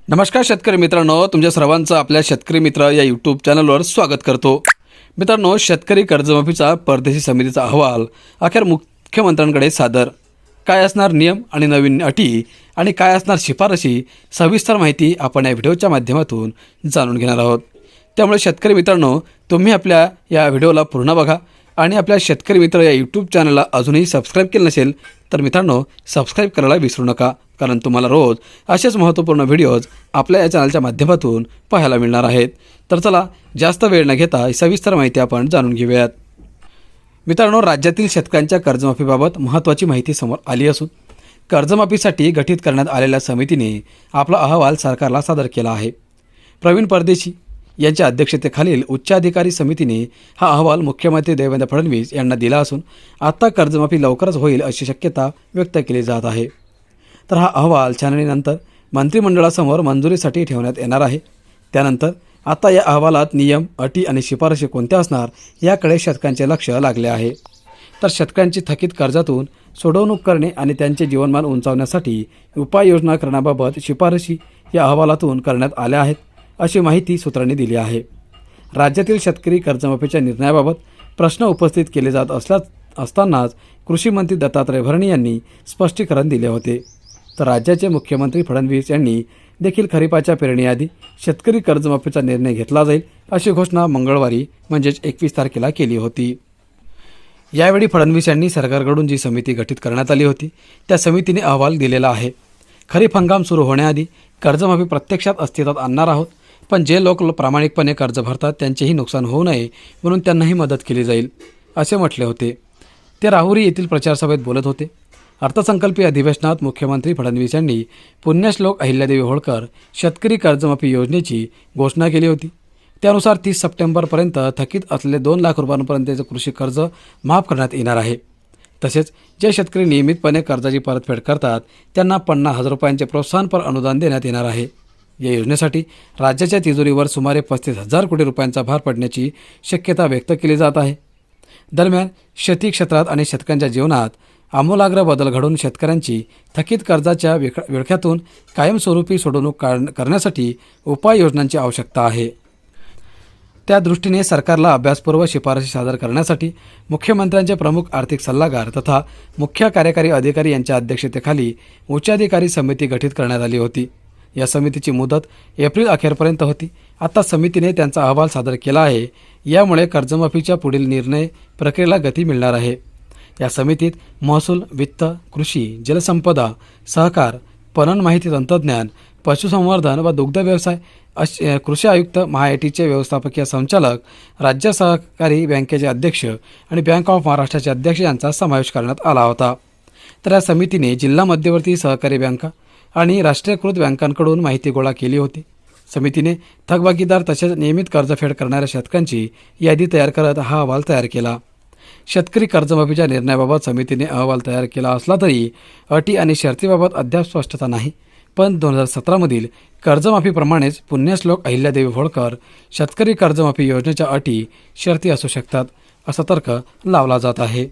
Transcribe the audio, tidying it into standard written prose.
नमस्कार शेतकरी मित्रांनो, तुमच्या सर्वांचं आपल्या शेतकरी मित्र या यूट्यूब चॅनलवर स्वागत करतो। मित्रांनो, शेतकरी कर्जमाफीचा परदेशी समितीचा अहवाल अखेर मुख्यमंत्र्यांकडे सादर। काय असणार नियम आणि नवीन अटी आणि काय असणार शिफारशी, सविस्तर माहिती आपण या व्हिडिओच्या माध्यमातून जाणून घेणार आहोत। त्यामुळे शेतकरी मित्रांनो, तुम्ही आपल्या या व्हिडिओला पूर्ण बघा आणि आपल्या शेतकरी मित्र या यूट्यूब चॅनलला अजूनही सबस्क्राईब केलं नसेल तर मित्रांनो सबस्क्राईब करायला विसरू नका, कारण तुम्हाला रोज असेच महत्त्वपूर्ण व्हिडिओज आपल्या या चॅनलच्या माध्यमातून पाहायला मिळणार आहेत। तर चला जास्त वेळ न घेता सविस्तर माहिती आपण जाणून घेऊयात। मित्रांनो, राज्यातील शेतकऱ्यांच्या कर्जमाफीबाबत महत्त्वाची माहिती समोर आली असून कर्जमाफीसाठी गठीत करण्यात आलेल्या समितीने आपला अहवाल सरकारला सादर केला आहे। प्रवीण परदेशी यांच्या अध्यक्षतेखालील उच्चाधिकारी समितीने हा अहवाल मुख्यमंत्री देवेंद्र फडणवीस यांना दिला असून आता कर्जमाफी लवकरच होईल अशी शक्यता व्यक्त केली जात आहे। तर हा अहवाल छाननीनंतर मंत्रिमंडळासमोर मंजुरीसाठी ठेवण्यात येणार आहे। त्यानंतर आता या अहवालात नियम, अटी आणि शिफारशी कोणत्या असणार याकडे शेतकऱ्यांचे लक्ष लागले आहे। तर शेतकऱ्यांची थकीत कर्जातून सोडवणूक करणे आणि त्यांचे जीवनमान उंचावण्यासाठी उपाययोजना करण्याबाबत शिफारशी या अहवालातून करण्यात आल्या आहेत अशी माहिती सूत्रांनी दिली आहे। राज्यातील शेतकरी कर्जमाफीच्या निर्णयाबाबत प्रश्न उपस्थित केले जात असतानाच कृषी मंत्री दत्तात्रय भरणे यांनी स्पष्टीकरण दिले होते। तर राज्याचे मुख्यमंत्री फडणवीस यांनी देखील खरीपाच्या पेरणीआधी शेतकरी कर्जमाफीचा निर्णय घेतला जाईल अशी घोषणा मंगळवारी म्हणजेच 21 तारखेला केली होती। यावेळी फडणवीस यांनी सरकारकडून जी समिती गठीत करण्यात आली होती त्या समितीने अहवाल दिलेला आहे। खरीप हंगाम सुरू होण्याआधी कर्जमाफी प्रत्यक्षात अस्तित्वात आणणार आहोत, पण जे लोक प्रामाणिकपणे कर्ज भरतात त्यांचेही नुकसान होऊ नये म्हणून त्यांनाही मदत केली जाईल असे म्हटले होते। ते राहुरी येथील प्रचारसभेत बोलत होते। अर्थसंकल्पीय अधिवेशनात मुख्यमंत्री फडणवीस यांनी पुण्यश्लोक अहिल्यादेवी होळकर शेतकरी कर्जमाफी योजनेची घोषणा केली होती। त्यानुसार 30 सप्टेंबरपर्यंत थकीत असलेले 2 लाख रुपयांपर्यंतचे कृषी कर्ज माफ करण्यात येणार आहे। तसेच जे शेतकरी नियमितपणे कर्जाची परतफेड करतात त्यांना 50,000 रुपयांचे प्रोत्साहनपर अनुदान देण्यात येणार आहे। या योजनेसाठी राज्याच्या तिजोरीवर सुमारे 35,000 कोटी रुपयांचा भार पडण्याची शक्यता व्यक्त केली जात आहे। दरम्यान शेती क्षेत्रात आणि शेतकऱ्यांच्या जीवनात आमूलाग्र बदल घडून शेतकऱ्यांची थकीत कर्जाच्या विळख्यातून कायमस्वरूपी सोडवणूक करण्यासाठी उपाययोजनांची आवश्यकता आहे। त्या दृष्टीने सरकारला अभ्यासपूर्व शिफारशी सादर करण्यासाठी मुख्यमंत्र्यांचे प्रमुख आर्थिक सल्लागार तथा मुख्य कार्यकारी अधिकारी यांच्या अध्यक्षतेखाली उच्चाधिकारी समिती गठीत करण्यात आली होती। या समितीची मुदत एप्रिल अखेरपर्यंत होती। आता समितीने त्यांचा अहवाल सादर केला आहे। यामुळे कर्जमाफीच्या पुढील निर्णय प्रक्रियेला गती मिळणार आहे। या समितीत महसूल, वित्त, कृषी, जलसंपदा, सहकार, पणन माहिती तंत्रज्ञान, पशुसंवर्धन व दुग्ध व्यवसाय, कृषी आयुक्त, महाआयटीचे व्यवस्थापकीय संचालक, राज्य सहकारी बँकेचे अध्यक्ष आणि बँक ऑफ महाराष्ट्राचे अध्यक्ष यांचा समावेश करण्यात आला होता। तर या समितीने जिल्हा मध्यवर्ती सहकारी बँका आणि राष्ट्रीयकृत बँकांकडून माहिती गोळा केली होती। समितीने थकबाकीदार तसेच नियमित कर्जफेड करणाऱ्या शेतकऱ्यांची यादी तयार करत हा अहवाल तयार केला। शेतकरी कर्जमाफीच्या निर्णयाबाबत समितीने अहवाल तयार केला असला तरी अटी आणि शर्तीबाबत अद्याप स्पष्टता नाही, पण 2017मधील कर्जमाफीप्रमाणेच पुण्यश्लोक अहिल्यादेवी होळकर शेतकरी कर्जमाफी योजनेच्या अटी शर्ती असू शकतात असा तर्क लावला जात आहे।